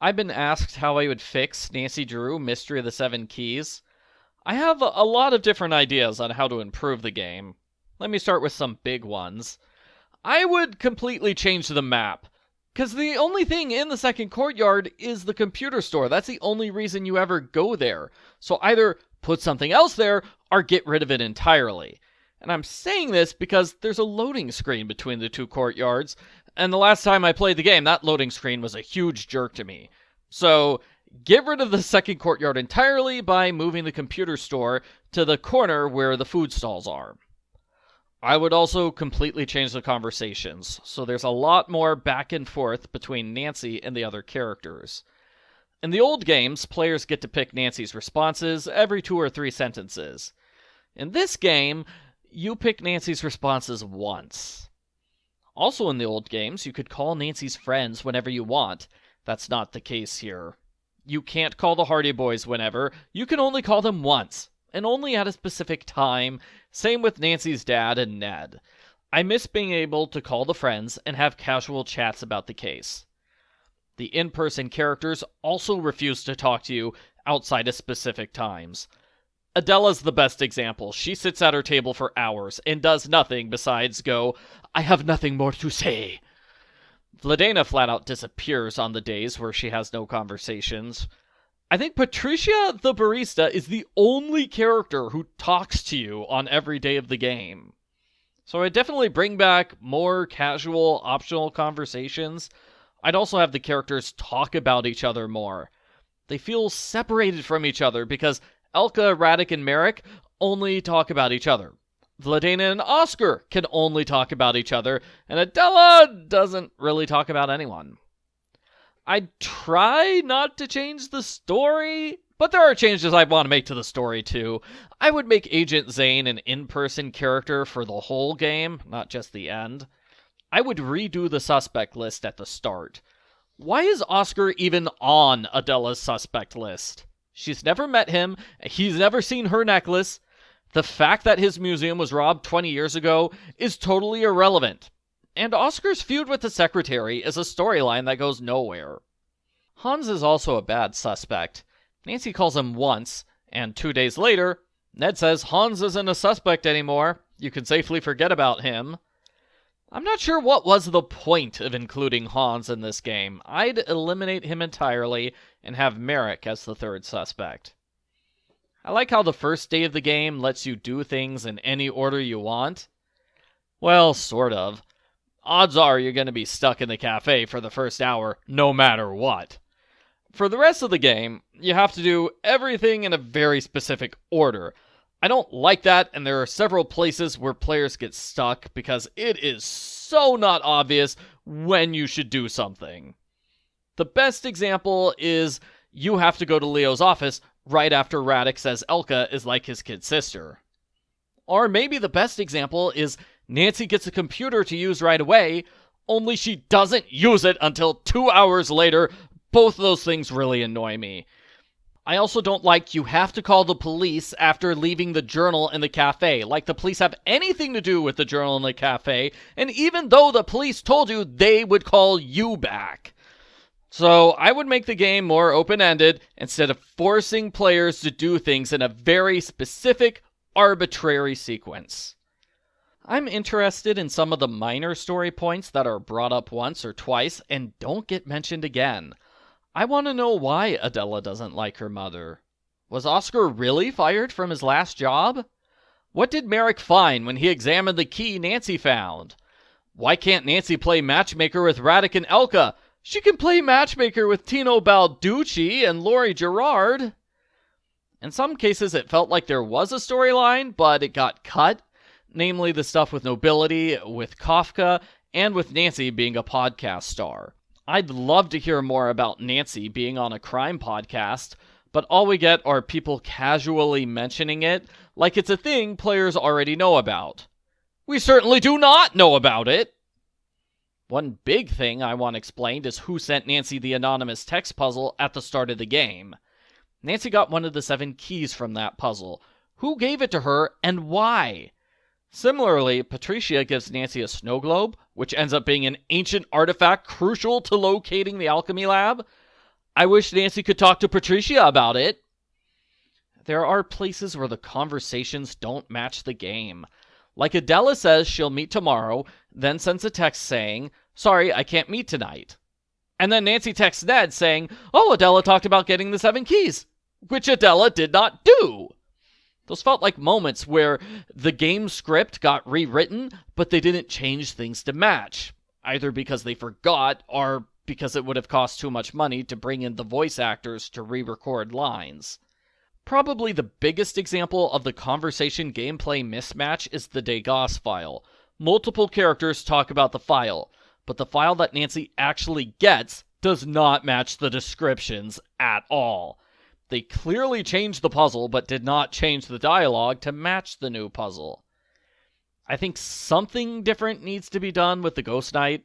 I've been asked how I would fix Nancy Drew Mystery of the Seven Keys. I have a lot of different ideas on how to improve the game. Let me start with some big ones. I would completely change the map, because the only thing in the second courtyard is the computer store. That's the only reason you ever go there. So either put something else there, or get rid of it entirely. And I'm saying this because there's a loading screen between the two courtyards, and the last time I played the game, that loading screen was a huge jerk to me. So, get rid of the second courtyard entirely by moving the computer store to the corner where the food stalls are. I would also completely change the conversations, so there's a lot more back and forth between Nancy and the other characters. In the old games, players get to pick Nancy's responses every 2 or 3 sentences. In this game, you pick Nancy's responses once. Also in the old games, you could call Nancy's friends whenever you want. That's not the case here. You can't call the Hardy Boys whenever, you can only call them once, and only at a specific time. Same with Nancy's dad and Ned. I miss being able to call the friends and have casual chats about the case. The in-person characters also refuse to talk to you outside of specific times. Adela's the best example. She sits at her table for hours and does nothing besides go, "I have nothing more to say." Vladena flat out disappears on the days where she has no conversations. I think Patricia the barista is the only character who talks to you on every day of the game. So I'd definitely bring back more casual, optional conversations. I'd also have the characters talk about each other more. They feel separated from each other because Elka, Radek, and Merrick only talk about each other. Vladena and Oscar can only talk about each other, and Adela doesn't really talk about anyone. I'd try not to change the story, but there are changes I want to make to the story too. I would make Agent Zane an in-person character for the whole game, not just the end. I would redo the suspect list at the start. Why is Oscar even on Adela's suspect list? She's never met him, he's never seen her necklace. The fact that his museum was robbed 20 years ago is totally irrelevant. And Oscar's feud with the secretary is a storyline that goes nowhere. Hans is also a bad suspect. Nancy calls him once, and 2 days later, Ned says Hans isn't a suspect anymore. You can safely forget about him. I'm not sure what was the point of including Hans in this game. I'd eliminate him entirely and have Merrick as the third suspect. I like how the first day of the game lets you do things in any order you want. Well, sort of. Odds are you're going to be stuck in the cafe for the first hour, no matter what. For the rest of the game, you have to do everything in a very specific order. I don't like that, and there are several places where players get stuck because it is so not obvious when you should do something. The best example is you have to go to Leo's office right after Radek says Elka is like his kid sister. Or maybe the best example is Nancy gets a computer to use right away, only she doesn't use it until 2 hours later. Both of those things really annoy me. I also don't like you have to call the police after leaving the journal in the cafe, like the police have anything to do with the journal in the cafe, and even though the police told you they would call you back. So I would make the game more open-ended instead of forcing players to do things in a very specific, arbitrary sequence. I'm interested in some of the minor story points that are brought up once or twice and don't get mentioned again. I want to know why Adela doesn't like her mother. Was Oscar really fired from his last job? What did Merrick find when he examined the key Nancy found? Why can't Nancy play matchmaker with Radek and Elka? She can play matchmaker with Tino Balducci and Laurie Gerard. In some cases, it felt like there was a storyline, but it got cut. Namely, the stuff with Nobility, with Kafka, and with Nancy being a podcast star. I'd love to hear more about Nancy being on a crime podcast, but all we get are people casually mentioning it like it's a thing players already know about. We certainly do not know about it! One big thing I want explained is who sent Nancy the anonymous text puzzle at the start of the game. Nancy got one of the 7 keys from that puzzle. Who gave it to her, and why? Similarly, Patricia gives Nancy a snow globe, which ends up being an ancient artifact crucial to locating the alchemy lab. I wish Nancy could talk to Patricia about it. There are places where the conversations don't match the game. Like Adela says she'll meet tomorrow, then sends a text saying, "Sorry, I can't meet tonight." And then Nancy texts Ned saying, "Oh, Adela talked about getting the 7 keys," which Adela did not do. Those felt like moments where the game script got rewritten, but they didn't change things to match, either because they forgot or because it would have cost too much money to bring in the voice actors to re-record lines. Probably the biggest example of the conversation gameplay mismatch is the Degas file. Multiple characters talk about the file, but the file that Nancy actually gets does not match the descriptions at all. They clearly changed the puzzle, but did not change the dialogue to match the new puzzle. I think something different needs to be done with the Ghost Knight.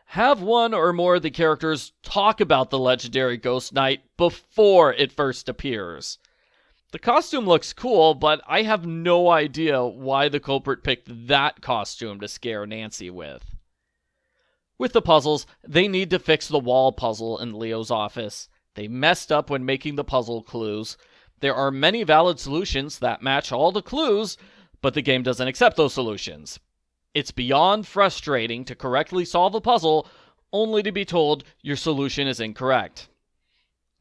Have one or more of the characters talk about the legendary Ghost Knight before it first appears. The costume looks cool, but I have no idea why the culprit picked that costume to scare Nancy with. With the puzzles, they need to fix the wall puzzle in Leo's office. They messed up when making the puzzle clues. There are many valid solutions that match all the clues, but the game doesn't accept those solutions. It's beyond frustrating to correctly solve a puzzle, only to be told your solution is incorrect.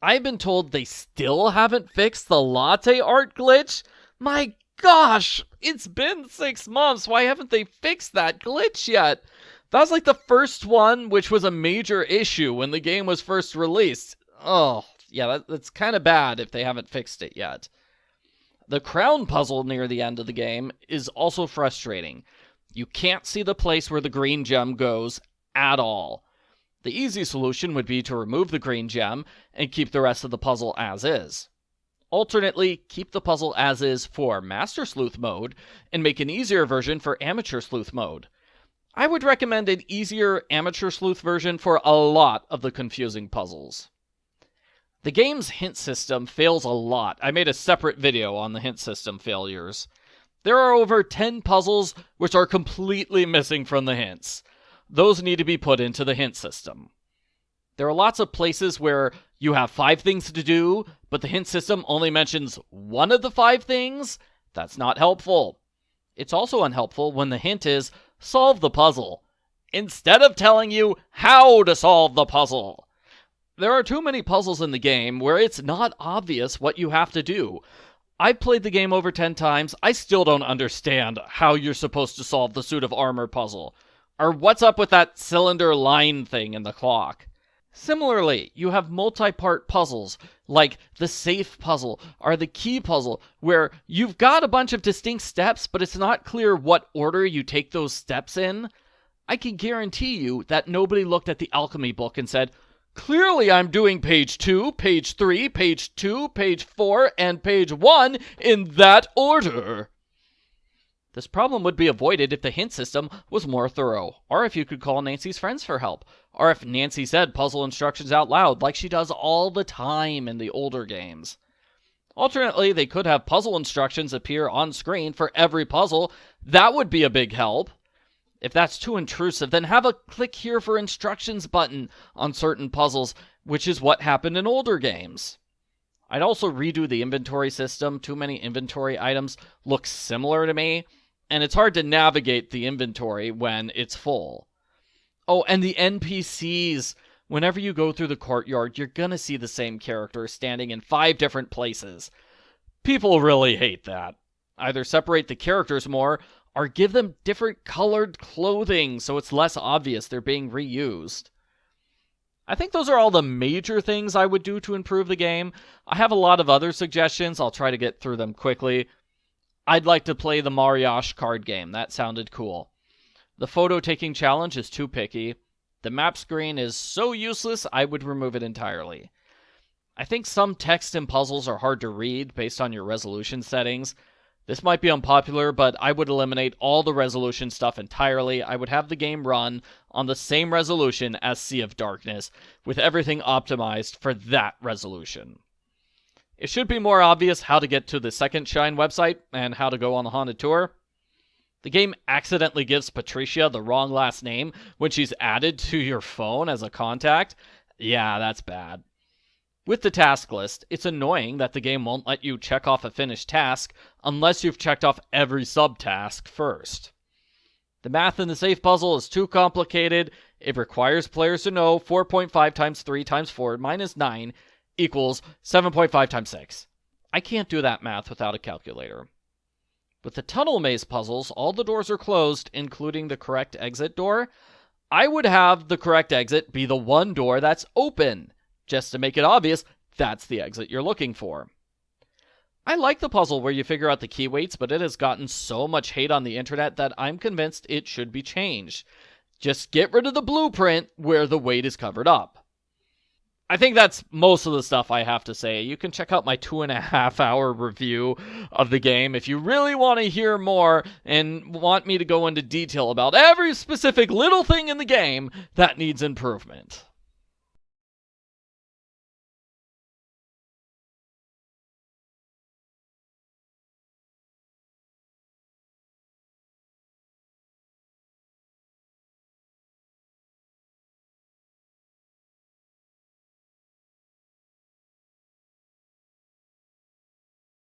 I've been told they still haven't fixed the latte art glitch. My gosh, it's been 6 months. Why haven't they fixed that glitch yet? That was like the first one, which was a major issue when the game was first released. Oh, yeah, that's kind of bad if they haven't fixed it yet. The crown puzzle near the end of the game is also frustrating. You can't see the place where the green gem goes at all. The easy solution would be to remove the green gem and keep the rest of the puzzle as is. Alternately, keep the puzzle as is for Master Sleuth mode and make an easier version for Amateur Sleuth mode. I would recommend an easier Amateur Sleuth version for a lot of the confusing puzzles. The game's hint system fails a lot. I made a separate video on the hint system failures. There are over 10 puzzles which are completely missing from the hints. Those need to be put into the hint system. There are lots of places where you have 5 things to do, but the hint system only mentions one of the 5 things. That's not helpful. It's also unhelpful when the hint is, solve the puzzle, instead of telling you how to solve the puzzle. There are too many puzzles in the game where it's not obvious what you have to do. I've played the game over 10 times. I still don't understand how you're supposed to solve the suit of armor puzzle. Or what's up with that cylinder line thing in the clock. Similarly, you have multi-part puzzles, like the safe puzzle or the key puzzle, where you've got a bunch of distinct steps, but it's not clear what order you take those steps in. I can guarantee you that nobody looked at the alchemy book and said, "Clearly I'm doing page 2, page 3, page 2, page 4, and page 1 in that order." This problem would be avoided if the hint system was more thorough, or if you could call Nancy's friends for help, or if Nancy said puzzle instructions out loud like she does all the time in the older games. Alternately, they could have puzzle instructions appear on screen for every puzzle. That would be a big help. If that's too intrusive, then have a click here for instructions button on certain puzzles, which is what happened in older games. I'd also redo the inventory system. Too many inventory items look similar to me, and it's hard to navigate the inventory when it's full. Oh, and the NPCs. Whenever you go through the courtyard, you're gonna see the same character standing in 5 different places. People really hate that. Either separate the characters more, or give them different colored clothing so it's less obvious they're being reused. I think those are all the major things I would do to improve the game. I have a lot of other suggestions. I'll try to get through them quickly. I'd like to play the Mariage card game. That sounded cool. The photo-taking challenge is too picky. The map screen is so useless, I would remove it entirely. I think some text and puzzles are hard to read based on your resolution settings. This might be unpopular, but I would eliminate all the resolution stuff entirely. I would have the game run on the same resolution as Sea of Darkness, with everything optimized for that resolution. It should be more obvious how to get to the Second Shine website and how to go on the haunted tour. The game accidentally gives Patricia the wrong last name when she's added to your phone as a contact. Yeah, that's bad. With the task list, it's annoying that the game won't let you check off a finished task unless you've checked off every subtask first. The math in the safe puzzle is too complicated. It requires players to know 4.5 times 3 times 4 minus 9 equals 7.5 times 6. I can't do that math without a calculator. With the tunnel maze puzzles, all the doors are closed, including the correct exit door. I would have the correct exit be the one door that's open, just to make it obvious that's the exit you're looking for. I like the puzzle where you figure out the key weights, but it has gotten so much hate on the internet that I'm convinced it should be changed. Just get rid of the blueprint where the weight is covered up. I think that's most of the stuff I have to say. You can check out my 2.5-hour review of the game if you really want to hear more and want me to go into detail about every specific little thing in the game that needs improvement.